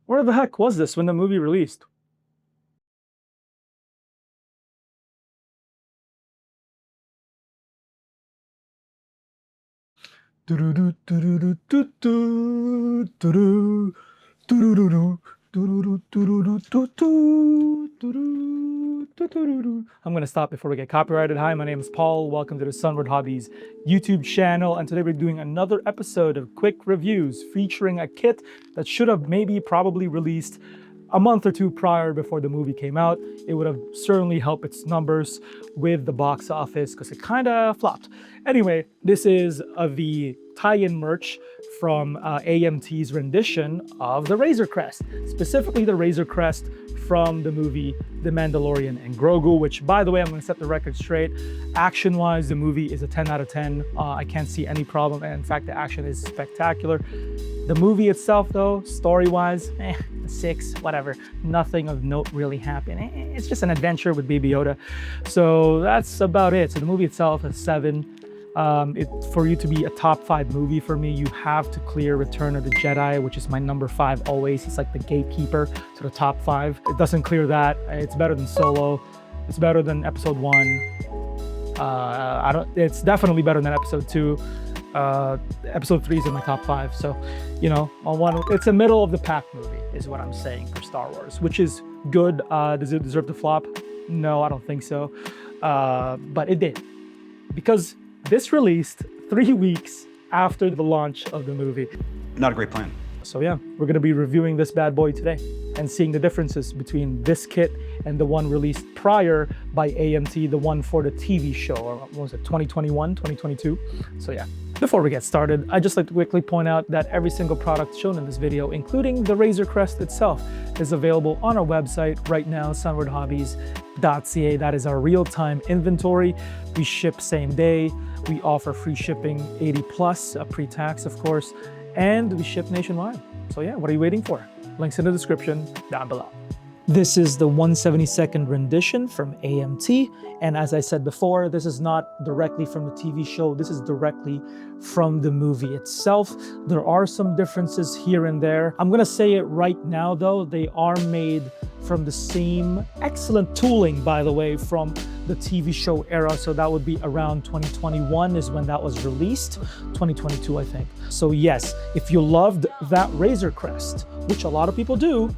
Where the heck was this when the movie released? I'm gonna stop before we get copyrighted. Hi, my name is Paul. Welcome to the Sunward Hobbies YouTube channel. And today we're doing another episode of quick reviews featuring a kit that should have probably released a month or two prior before the movie came out. It would have certainly helped its numbers with the box office because it kind of flopped. Anyway, this is the tie-in merch from AMT's rendition of the Razor Crest, specifically the Razor Crest from the movie The Mandalorian and Grogu, which, by the way, I'm going to set the record straight. Action-wise, the movie is a 10 out of 10. I can't see any problem, and in fact, the action is spectacular. The movie itself, though, story-wise, 6, whatever. Nothing of note really happened. It's just an adventure with Baby Yoda. So that's about it. So the movie itself is 7. For you to be a top 5 movie for me, you have to clear Return of the Jedi, which is my number 5 always. It's like the gatekeeper to the top 5. It doesn't clear that. It's better than Solo. It's better than Episode 1. It's definitely better than Episode 2. Episode 3 is in my top 5. So, you know, it's a middle of the pack movie is what I'm saying for Star Wars, which is good. Does it deserve to flop? No, I don't think so. But it did, because this released 3 weeks after the launch of the movie. Not a great plan. So yeah, we're gonna be reviewing this bad boy today and seeing the differences between this kit and the one released prior by AMT, the one for the TV show, or what was it, 2021, 2022? So yeah. Before we get started, I'd just like to quickly point out that every single product shown in this video, including the Razor Crest itself, is available on our website right now, sunwardhobbies.ca. That is our real-time inventory. We ship same day. We offer free shipping 80 plus, pre-tax of course, and we ship nationwide. So yeah, what are you waiting for? Links in the description down below. This is the 172nd rendition from AMT, and as I said before, this is not directly from the TV show, this is directly from the movie itself. There are some differences here and there. I'm gonna say it right now though, they are made from the same excellent tooling, by the way, from the TV show era. So that would be around 2021 is when that was released, 2022 I think. So yes, if you loved that Razor Crest, which a lot of people do,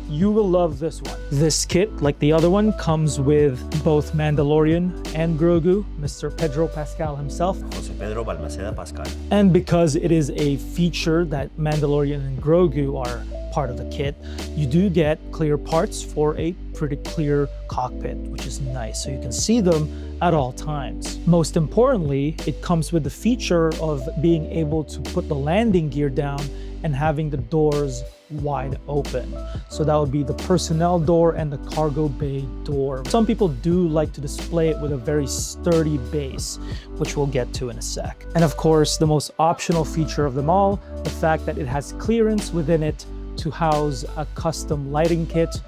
you will love this one. This kit, like the other one, comes with both Mandalorian and Grogu, Mr. Pedro Pascal himself. José Pedro Balmaceda Pascal. And because it is a feature that Mandalorian and Grogu are part of the kit, you do get clear parts for a pretty clear cockpit, which is nice, so you can see them at all times. Most importantly, it comes with the feature of being able to put the landing gear down and having the doors wide open. So that would be the personnel door and the cargo bay door. Some people do like to display it with a very sturdy base, which we'll get to in a sec. And of course, the most optional feature of them all, the fact that it has clearance within it to house a custom lighting kit.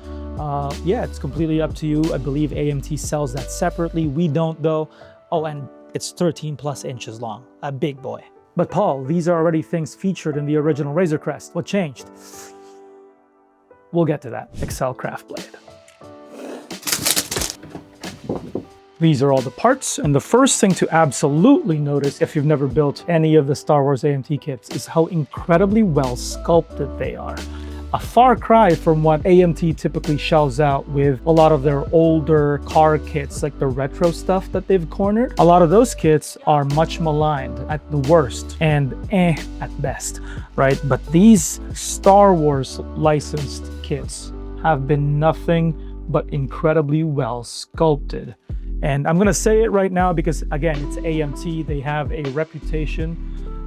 Yeah, it's completely up to you. I believe AMT sells that separately. We don't though. Oh, and it's 13 plus inches long, a big boy. But Paul, these are already things featured in the original Razor Crest. What changed? We'll get to that. Excel Craft Blade. These are all the parts, and the first thing to absolutely notice if you've never built any of the Star Wars AMT kits is how incredibly well sculpted they are. A far cry from what AMT typically shells out with a lot of their older car kits, like the retro stuff that they've cornered. A lot of those kits are much maligned at the worst and at best, right? But these Star Wars licensed kits have been nothing but incredibly well sculpted. And I'm gonna say it right now because, again, it's AMT. They have a reputation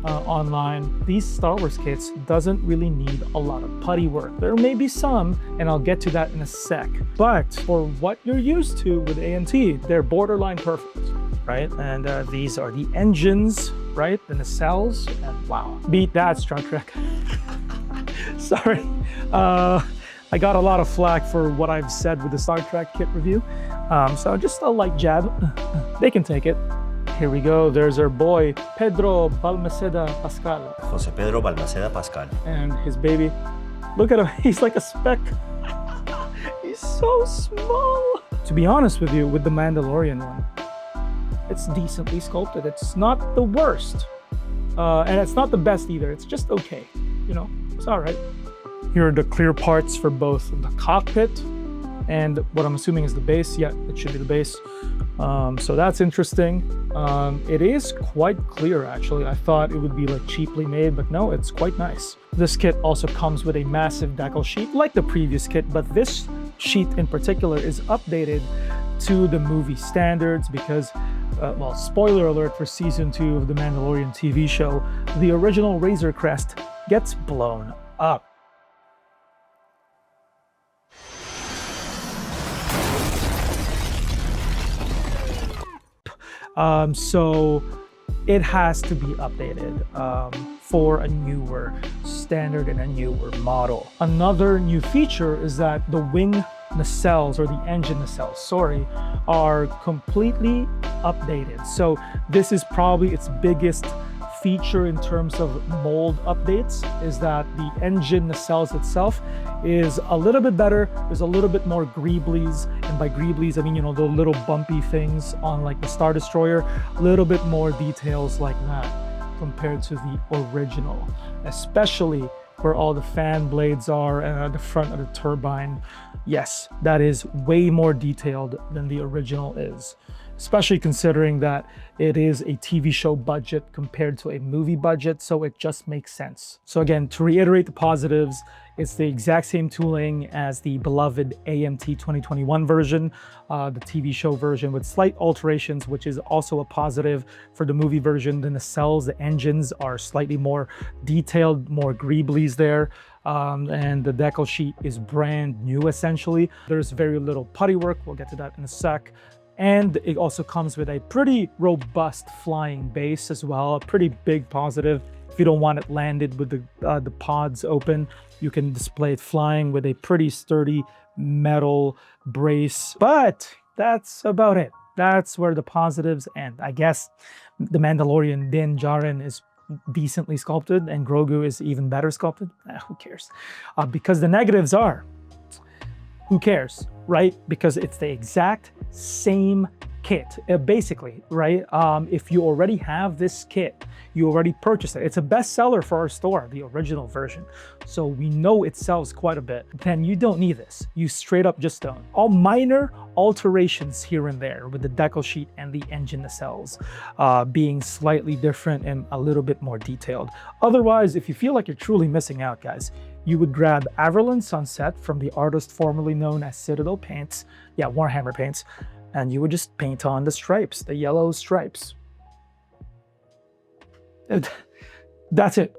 online. These Star Wars kits doesn't really need a lot of putty work. There may be some, and I'll get to that in a sec. But for what you're used to with AMT, they're borderline perfect, right? And these are the engines, right? The nacelles, and wow. Beat that, Star Trek. Sorry. I got a lot of flack for what I've said with the Star Trek kit review. So just a light jab. They can take it. Here we go. There's our boy, Pedro Balmaceda Pascal. José Pedro Balmaceda Pascal. And his baby, Look at him, he's like a speck. He's so small. To be honest with you, with the Mandalorian one, it's decently sculpted. It's not the worst. And it's not the best either. It's just okay. You know, it's all right. Here are the clear parts for both the cockpit and what I'm assuming is the base. Yeah, it should be the base. So that's interesting. It is quite clear, actually. I thought it would be like cheaply made, but no, it's quite nice. This kit also comes with a massive decal sheet like the previous kit, but this sheet in particular is updated to the movie standards because, well, spoiler alert for season 2 of the Mandalorian TV show, the original Razor Crest gets blown up. So it has to be updated for a newer standard and a newer model. Another new feature is that the wing nacelles, or the engine nacelles, sorry, are completely updated. So this is probably its biggest feature in terms of mold updates, is that the engine nacelles itself is a little bit better. There's a little bit more greeblies, and by greeblies I mean, you know, the little bumpy things on like the Star Destroyer, a little bit more details like that compared to the original, especially where all the fan blades are and at the front of the turbine. Yes, that is way more detailed than the original is, especially considering that it is a TV show budget compared to a movie budget, so it just makes sense. So again, to reiterate the positives, it's the exact same tooling as the beloved AMT 2021 version, the TV show version, with slight alterations, which is also a positive. For the movie version, the nacelles, the engines are slightly more detailed, more greeblies there. And the decal sheet is brand new, essentially. There's very little putty work. We'll get to that in a sec. And it also comes with a pretty robust flying base as well, a pretty big positive. If you don't want it landed with the pods open, you can display it flying with a pretty sturdy metal brace. But that's about it. That's where the positives end. I guess the Mandalorian Din Djarin is decently sculpted and Grogu is even better sculpted. Who cares? Because the negatives are, who cares, right? Because it's the exact same kit, basically, right? If you already have this kit, you already purchased it. It's a bestseller for our store, the original version. So we know it sells quite a bit. Then you don't need this. You straight up just don't. All minor alterations here and there with the decal sheet and the engine nacelles being slightly different and a little bit more detailed. Otherwise, if you feel like you're truly missing out, guys, you would grab Averland Sunset from the artist formerly known as Citadel Paints, yeah, Warhammer Paints, and you would just paint on the stripes, the yellow stripes. That's it.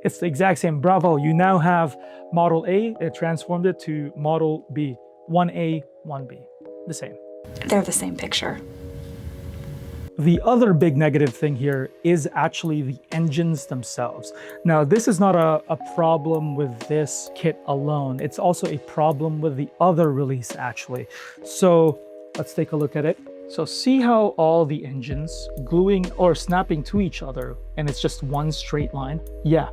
It's the exact same. Bravo, you now have Model A. It transformed it to Model B. 1A, 1B, the same. They're the same picture. The other big negative thing here is actually the engines themselves. Now, this is not a problem with this kit alone. It's also a problem with the other release, actually. So let's take a look at it. So see how all the engines gluing or snapping to each other and it's just one straight line? Yeah,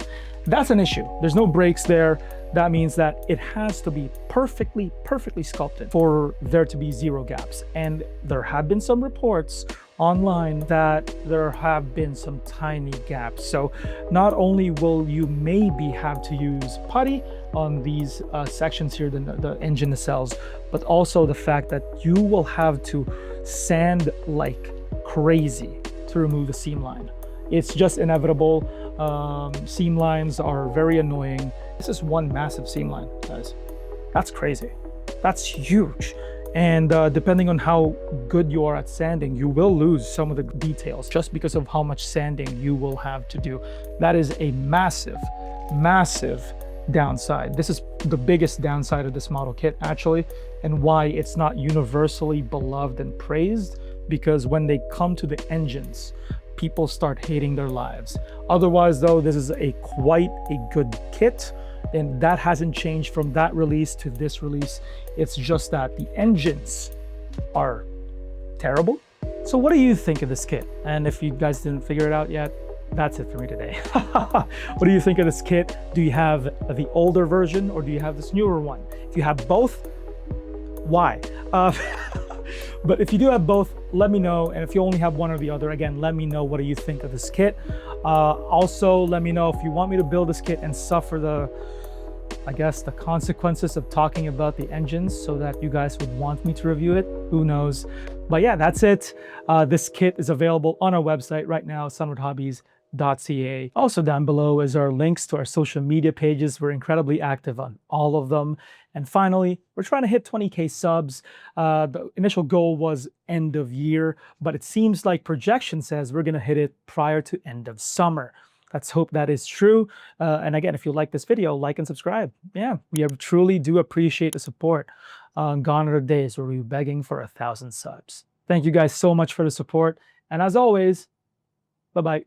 that's an issue. There's no breaks there. That means that it has to be perfectly sculpted for there to be zero gaps. And there have been some reports online that there have been some tiny gaps. So not only will you maybe have to use putty on these sections here, the engine nacelles, but also the fact that you will have to sand like crazy to remove the seam line. It's just inevitable. Seam lines are very annoying. This is one massive seam line, guys. That's crazy. That's huge. And depending on how good you are at sanding, you will lose some of the details just because of how much sanding you will have to do. That is a massive downside. This is the biggest downside of this model kit, actually, and why it's not universally beloved and praised, because when they come to the engines, people start hating their lives. Otherwise, though, this is quite a good kit. And that hasn't changed from that release to this release. It's just that the engines are terrible. So what do you think of this kit? And if you guys didn't figure it out yet, that's it for me today. What do you think of this kit? Do you have the older version or do you have this newer one? If you have both, why? But if you do have both, let me know. And if you only have one or the other, again, let me know what do you think of this kit. Also, let me know if you want me to build this kit and suffer the consequences of talking about the engines so that you guys would want me to review it. Who knows? But yeah, that's it. This kit is available on our website right now, sunwardhobbies.ca. Also down below is our links to our social media pages. We're incredibly active on all of them. And finally, we're trying to hit 20K subs. The initial goal was end of year, but it seems like projection says we're gonna hit it prior to end of summer. Let's hope that is true. And again, if you like this video, like and subscribe. Yeah, we truly do appreciate the support. Gone are the days where we were begging for 1,000 subs. Thank you guys so much for the support. And as always, bye-bye.